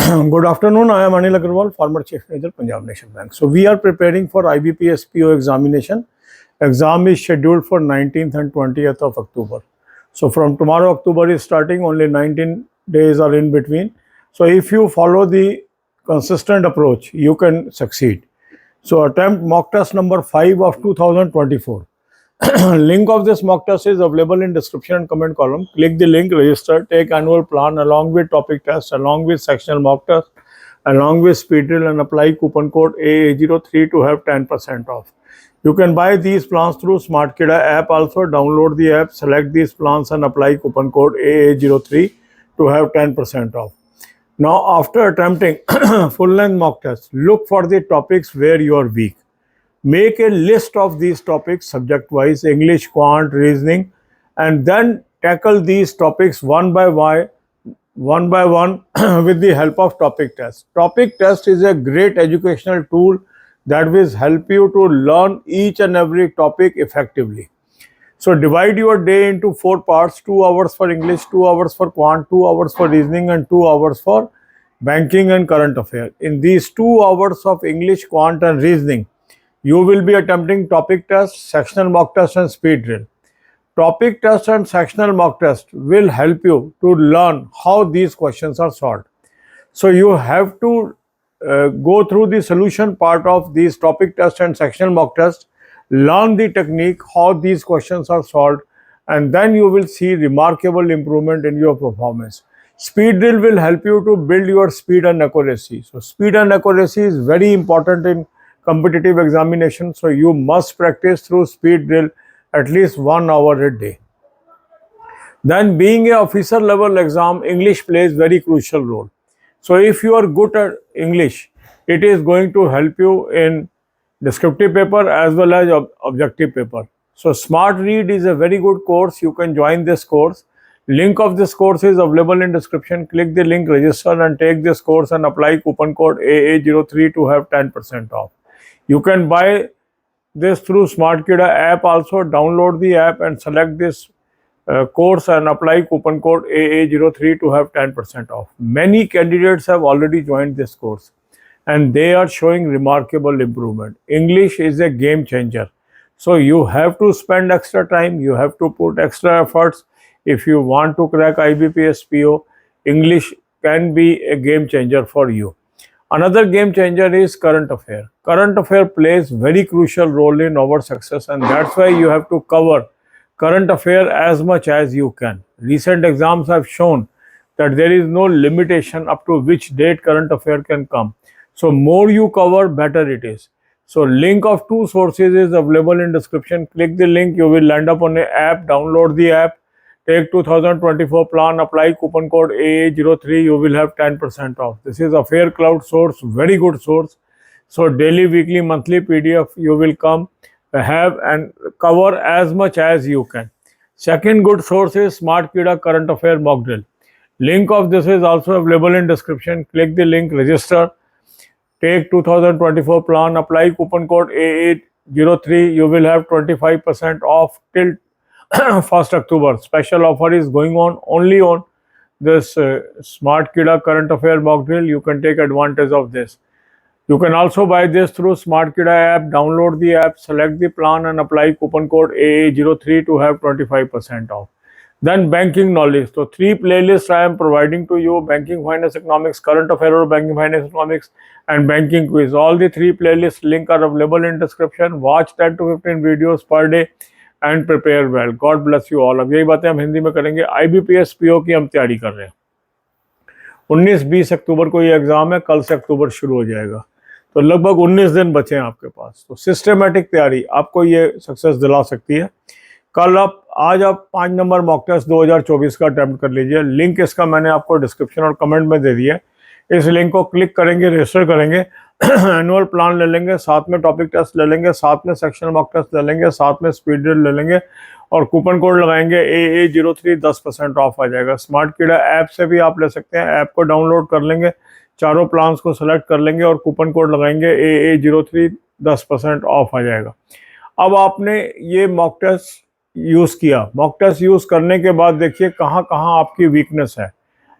Good afternoon. I am Anil Agarwal, former Chief Manager, Punjab National Bank. So we are preparing for IBPS PO examination. Exam is scheduled for 19th and 20th of October. So from tomorrow, October is starting. Only 19 days are in between. So if you follow the consistent approach, you can succeed. So attempt mock test number 5 of 2024. Link of this mock test is available in description and comment column. Click the link, register, take annual plan along with topic test, along with sectional mock test, along with speed drill, and apply coupon code AA03 to have 10% off. You can buy these plans through SmartKida app also. Download the app, select these plans and apply coupon code AA03 to have 10% off. Now after attempting full length mock test, look for the topics where you are weak. Make a list of these topics subject wise, English, quant, reasoning, and then tackle these topics one by one with the help of topic test. Topic test is a great educational tool that will help you to learn each and every topic effectively. So divide your day into 4 parts: 2 hours for English, 2 hours for quant, 2 hours for reasoning, and 2 hours for banking and current affairs. In these 2 hours of English, quant, and reasoning, you will be attempting topic test, sectional mock test, and speed drill. Topic test and sectional mock test will help you to learn how these questions are solved. So you have to go through the solution part of these topic test and sectional mock test, learn the technique, how these questions are solved, and then you will see remarkable improvement in your performance. Speed drill will help you to build your speed and accuracy. So speed and accuracy is very important in competitive examination, so you must practice through speed drill at least 1 hour a day. Then being a officer level exam, English plays very crucial role. So if you are good at English, it is going to help you in descriptive paper as well as objective paper. So Smart Read is a very good course. You can join this course. Link of this course is available in description. Click the link, register, and take this course and apply coupon code AA03 to have 10% off. You can buy this through SmartKida app also. Download the app and select this course and apply coupon code AA03 to have 10% off. Many candidates have already joined this course and they are showing remarkable improvement. English is a game changer. So you have to spend extra time, you have to put extra efforts. If you want to crack IBPS PO, English can be a game changer for you. Another game changer is current affair. Current affair plays very crucial role in our success, and that's why you have to cover current affair as much as you can. Recent exams have shown that there is no limitation up to which date current affair can come. So more you cover, better it is. So link of 2 sources is available in description. Click the link, you will land up on an app. Download the app, take 2024 plan, apply coupon code AA03, you will have 10% off. This is Affair Cloud source, very good source. So daily, weekly, monthly PDF you will come have and cover as much as you can. Second good source is SmartKida current affair mock drill. Link of this is also available in description. Click the link, register, take 2024 plan, apply coupon code AA03, you will have 25% off till 1st October. Special offer is going on only on this SmartKida current affair mock drill. You can take advantage of this. You can also buy this through SmartKida app. Download the app, select the plan and apply coupon code AA03 to have 25% off. Then banking knowledge. So 3 playlists I am providing to you: banking, finance, economics, current affair or banking, finance, economics, and banking quiz. All the 3 playlists link are available in description. Watch 10 to 15 videos per day and prepare well. God bless you all. अब यही बातें हम हिंदी में करेंगे. IBPS PO की हम तैयारी कर रहे हैं. 19-20 अक्टूबर को ये एग्ज़ाम है. कल से अक्टूबर शुरू हो जाएगा. तो लगभग 19 दिन बचे हैं आपके पास. तो सिस्टमेटिक तैयारी आपको ये सक्सेस दिला सकती है. आज आप 5 नंबर मॉक टेस्ट 2024 का अटेम्प्ट कर लीजिए. लिंक इसका मैंने आपको डिस्क्रिप्शन और कमेंट में दे दिया. इस लिंक को क्लिक करेंगे, रजिस्टर करेंगे, एनुअल प्लान ले लेंगे, साथ में टॉपिक टेस्ट ले लेंगे, साथ में सेक्शनल मॉक टेस्ट ले लेंगे, साथ में स्पीड ड्रिल ले लेंगे और कूपन कोड लगाएंगे AA03, 10% ऑफ आ जाएगा. SmartKida ऐप से भी आप ले सकते हैं. ऐप को डाउनलोड कर लेंगे, चारों प्लान्स को सेलेक्ट कर लेंगे और कूपन कोड लगाएंगे AA03, 10% ऑफ आ जाएगा. अब आपने ये मॉक टेस्ट यूज़ किया. मॉक टेस्ट यूज़ करने के बाद देखिए कहाँ कहाँ आपकी वीकनेस है.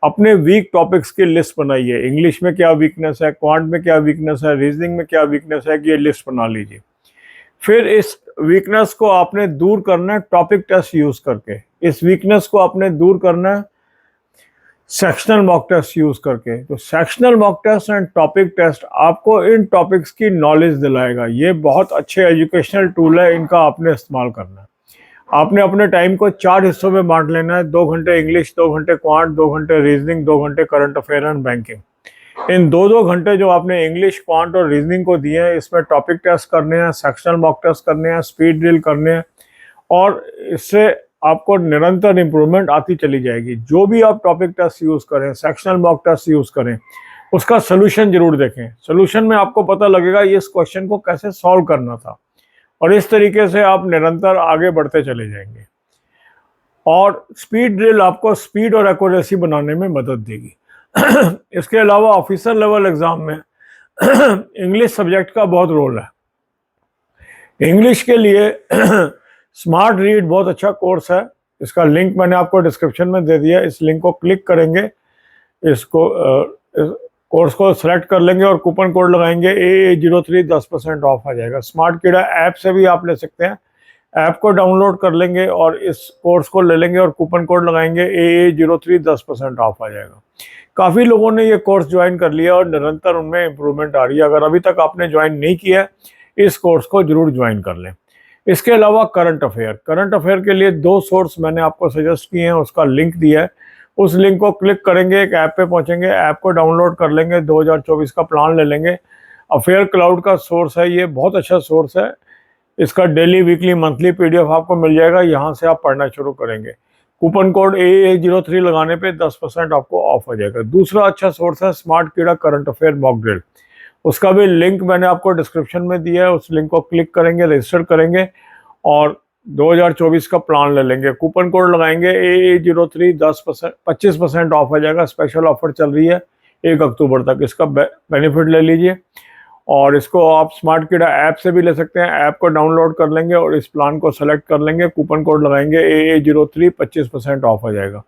अपने वीक टॉपिक्स की लिस्ट बनाइए। इंग्लिश में क्या वीकनेस है, क्वांट में क्या वीकनेस है, रीजनिंग में क्या वीकनेस है, कि ये लिस्ट बना लीजिए। फिर इस वीकनेस को आपने दूर करना है टॉपिक टेस्ट यूज करके। इस वीकनेस को आपने दूर करना है सेक्शनल मॉक टेस्ट यूज करके। तो sectional mock test and topic test आपको इन टॉपिक्स की नॉलेज दिलाएगा। ये बहुत अच्छे एजुकेशनल टूल है, इनका आपने इस्तेमाल करना है। आपने अपने टाइम को 4 हिस्सों में बांट लेना है। 2 घंटे इंग्लिश, 2 घंटे क्वांट, 2 घंटे रीजनिंग, 2 घंटे करंट अफेयर एंड बैंकिंग। इन 2-2 घंटे जो आपने इंग्लिश, क्वांट और रीजनिंग को दिए हैं, इसमें टॉपिक टेस्ट करने हैं, सेक्शनल मॉक टेस्ट करने हैं, स्पीड ड्रिल करने हैं, और इससे आपको निरंतर इंप्रूवमेंट आती चली जाएगी। जो भी आप टॉपिक टेस्ट यूज करें, सेक्शनल मॉक टेस्ट यूज करें, उसका सोल्यूशन जरूर देखें। सोल्यूशन में आपको पता लगेगा इस क्वेश्चन को कैसे सॉल्व करना था, और इस तरीके से आप निरंतर आगे बढ़ते चले जाएंगे। और स्पीड ड्रिल आपको स्पीड और एक्यूरेसी बनाने में मदद देगी। इसके अलावा ऑफिसर लेवल एग्जाम में इंग्लिश सब्जेक्ट का बहुत रोल है। इंग्लिश के लिए स्मार्ट रीड बहुत अच्छा कोर्स है। इसका लिंक मैंने आपको डिस्क्रिप्शन में दे दिया। इस लिंक को क्लिक करेंगे, इसको इस कोर्स को सेलेक्ट कर लेंगे और कूपन कोड लगाएंगे AA03, 10% ऑफ आ जाएगा। स्मार्ट कीड़ा ऐप से भी आप ले सकते हैं। ऐप को डाउनलोड कर लेंगे और इस कोर्स को ले लेंगे और कूपन कोड लगाएंगे AA03, 10% ऑफ आ जाएगा। काफ़ी लोगों ने ये कोर्स ज्वाइन कर लिया और निरंतर उनमें इम्प्रूवमेंट आ रही है। अगर अभी तक आपने ज्वाइन नहीं किया है, इस कोर्स को जरूर ज्वाइन कर लें। इसके अलावा करंट अफेयर के लिए 2 सोर्स मैंने आपको सजेस्ट किए हैं, उसका लिंक दिया है। उस लिंक को क्लिक करेंगे, एक ऐप पे पहुंचेंगे, ऐप को डाउनलोड कर लेंगे, 2024 का प्लान ले लेंगे। अफेयर क्लाउड का सोर्स है, ये बहुत अच्छा सोर्स है। इसका डेली, वीकली, मंथली PDF आपको मिल जाएगा, यहाँ से आप पढ़ना शुरू करेंगे। कूपन कोड AA03 लगाने पे 10% आपको ऑफ हो जाएगा। दूसरा अच्छा सोर्स है स्मार्ट कीड़ा करंट अफेयर मॉक ड्रिल। उसका भी लिंक मैंने आपको डिस्क्रिप्शन में दिया है। उस लिंक को क्लिक करेंगे, रजिस्टर करेंगे और 2024 का प्लान ले लेंगे। कूपन कोड लगाएंगे AA03, 25% ऑफ आ जाएगा। स्पेशल ऑफर चल रही है 1 अक्टूबर तक, इसका बेनिफिट ले लीजिए। और इसको आप स्मार्ट कीड़ा ऐप से भी ले सकते हैं। ऐप को डाउनलोड कर लेंगे और इस प्लान को सेलेक्ट कर लेंगे, कूपन कोड लगाएंगे AA03, 25% ऑफ आ जाएगा।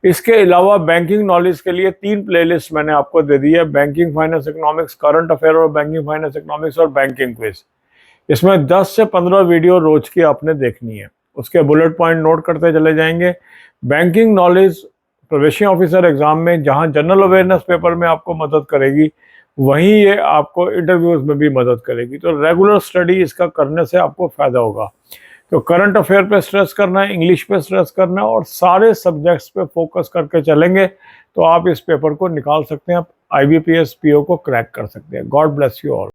इसके अलावा बैंकिंग नॉलेज के लिए 3 प्लेलिस्ट मैंने आपको दे दी है। Banking, finance, economics, current affair और बैंकिंग, फाइनेंस, इकोनॉमिक्स और बैंकिंग क्विज। इसमें 10 से 15 वीडियो रोज की आपने देखनी है। उसके बुलेट पॉइंट नोट करते चले जाएंगे। बैंकिंग नॉलेज प्रवेशी ऑफिसर एग्जाम में जहां जनरल अवेयरनेस पेपर में आपको मदद करेगी, वहीं ये आपको इंटरव्यूज में भी मदद करेगी। तो रेगुलर स्टडी इसका करने से आपको फायदा होगा। तो करंट अफेयर पे स्ट्रेस करना है, इंग्लिश पे स्ट्रेस करना है और सारे सब्जेक्ट्स पे फोकस करके चलेंगे तो आप इस पेपर को निकाल सकते हैं। आप IBPS PO को क्रैक कर सकते हैं। God bless you all.